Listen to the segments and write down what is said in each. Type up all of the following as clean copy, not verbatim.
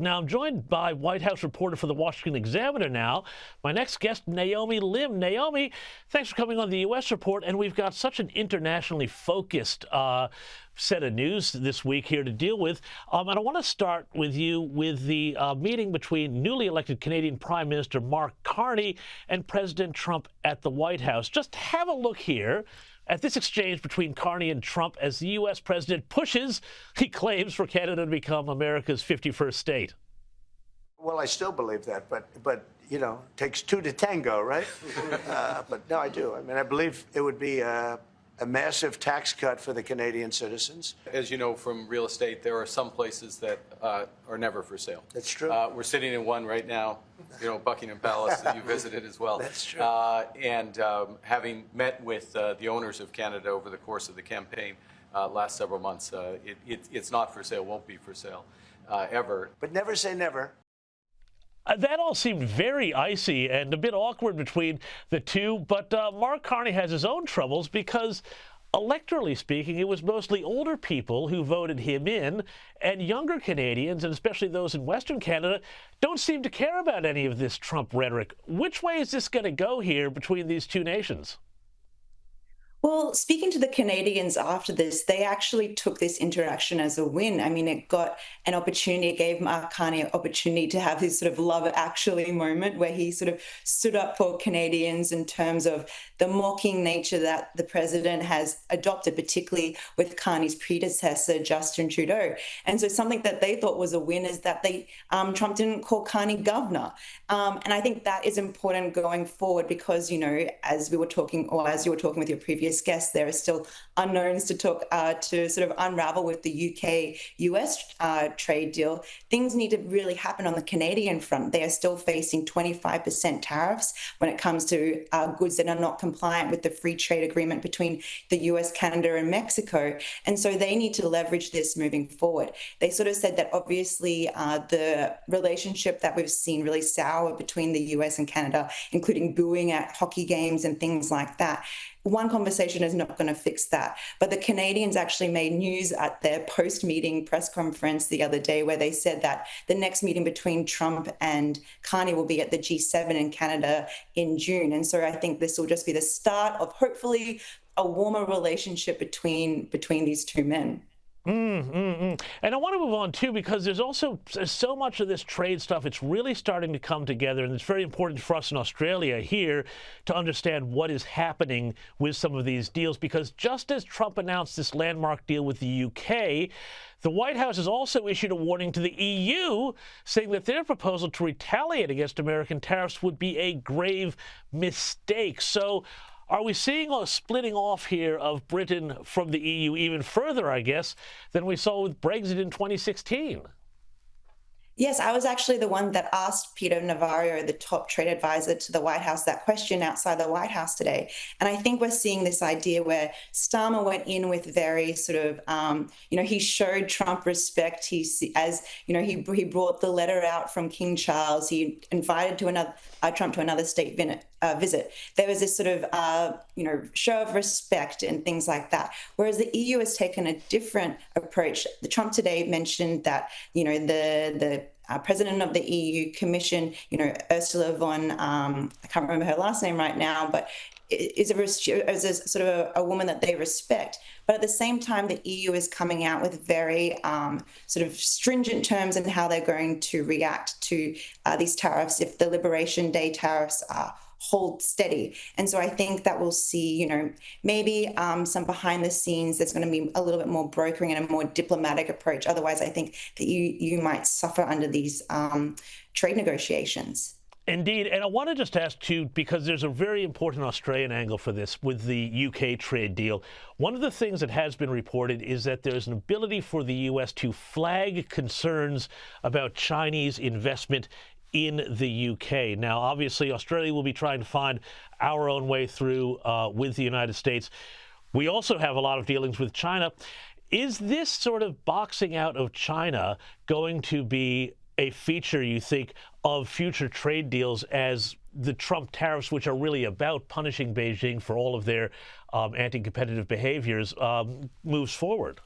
Now, I'm joined by White House reporter for the Washington Examiner now. My next guest, Naomi Lim. Naomi, thanks for coming on the U.S. Report. And we've got such an internationally focused set of news this week here to deal with. And I want to start with you with the meeting between newly elected Canadian Prime Minister Mark Carney and President Trump at the White House. Just have a look here at this exchange between Carney and Trump as the U.S. president pushes, he claims, for Canada to become America's 51st state. Well, I still believe that, but you know, it takes two to tango, right? But no, I do. I mean, I believe it would be a massive tax cut for the Canadian citizens. As you know from real estate, there are some places that are never for sale. That's true. We're sitting in one right now, you know, Buckingham Palace that you visited as well. That's true. Having met with the owners of Canada over the course of the campaign last several months, it's not for sale, won't be for sale ever. But never say never. That all seemed very icy and a bit awkward between the two, but Mark Carney has his own troubles because, electorally speaking, it was mostly older people who voted him in, and younger Canadians, and especially those in Western Canada, don't seem to care about any of this Trump rhetoric. Which way is this going to go here between these two nations? Well, speaking to the Canadians after this, they actually took this interaction as a win. I mean, it got an opportunity, it gave Mark Carney an opportunity to have his sort of love actually moment where he sort of stood up for Canadians in terms of the mocking nature that the president has adopted, particularly with Carney's predecessor, Justin Trudeau. And so something that they thought was a win is that Trump didn't call Carney governor. And I think that is important going forward because, you know, as we were talking, or as you were talking with your previous guests, there are still unknowns to sort of unravel with the UK-US trade deal. Things need to really happen on the Canadian front. They are still facing 25% tariffs when it comes to goods that are not compliant with the free trade agreement between the US, Canada, and Mexico. And so they need to leverage this moving forward. They sort of said that obviously the relationship that we've seen really sour between the US and Canada, including booing at hockey games and things like that. One conversation is not going to fix that. But the Canadians actually made news at their post-meeting press conference the other day where they said that the next meeting between Trump and Carney will be at the G7 in Canada in June. And so I think this will just be the start of hopefully a warmer relationship between these two men. And I want to move on, too, because there's so much of this trade stuff. It's really starting to come together, and it's very important for us in Australia here to understand what is happening with some of these deals, because just as Trump announced this landmark deal with the UK, the White House has also issued a warning to the EU, saying that their proposal to retaliate against American tariffs would be a grave mistake. So are we seeing a splitting off here of Britain from the EU even further, I guess, than we saw with Brexit in 2016? Yes, I was actually the one that asked Peter Navarro, the top trade advisor to the White House, that question outside the White House today. And I think we're seeing this idea where Starmer went in with very sort of, he showed Trump respect. He brought the letter out from King Charles. He invited Trump to another state visit. There was this sort of, show of respect and things like that. Whereas the EU has taken a different approach. The Trump today mentioned that, the president of the EU Commission, Ursula von, I can't remember her last name right now, but is a sort of a woman that they respect. But at the same time, the EU is coming out with very sort of stringent terms in how they're going to react to these tariffs if the Liberation Day tariffs hold steady. And so I think that we'll see, maybe some behind the scenes, there's going to be a little bit more brokering and a more diplomatic approach. Otherwise, I think that you might suffer under these trade negotiations. Indeed. And I want to just ask, too, because there's a very important Australian angle for this with the UK trade deal. One of the things that has been reported is that there's an ability for the U.S. to flag concerns about Chinese investment in the UK. Now, obviously, Australia will be trying to find our own way through with the United States. We also have a lot of dealings with China. Is this sort of boxing out of China going to be a feature, you think, of future trade deals as the Trump tariffs, which are really about punishing Beijing for all of their anti-competitive behaviors, moves forward?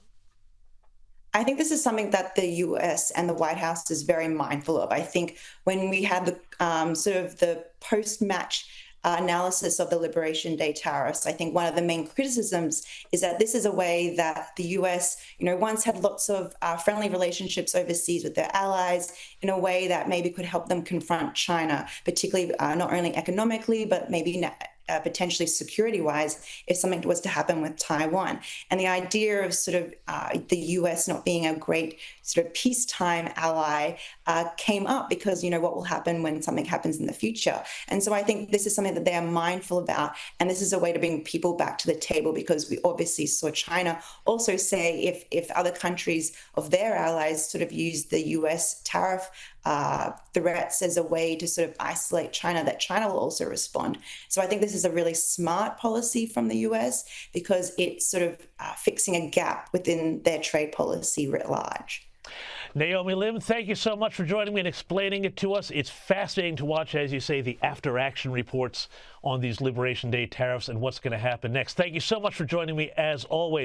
I think this is something that the US and the White House is very mindful of. I think when we had the sort of the post-match analysis of the Liberation Day tariffs, I think one of the main criticisms is that this is a way that the US, once had lots of friendly relationships overseas with their allies in a way that maybe could help them confront China, particularly not only economically, but maybe potentially security-wise, if something was to happen with Taiwan. And the idea of sort of the US not being a great sort of peacetime ally came up because, what will happen when something happens in the future. And so I think this is something that they are mindful about. And this is a way to bring people back to the table, because we obviously saw China also say if other countries of their allies sort of use the US tariff threats as a way to sort of isolate China, that China will also respond. So I think this is a really smart policy from the US, because it's sort of fixing a gap within their trade policy writ large. Naomi Lim, thank you so much for joining me and explaining it to us. It's fascinating to watch, as you say, the after-action reports on these Liberation Day tariffs and what's going to happen next. Thank you so much for joining me, as always.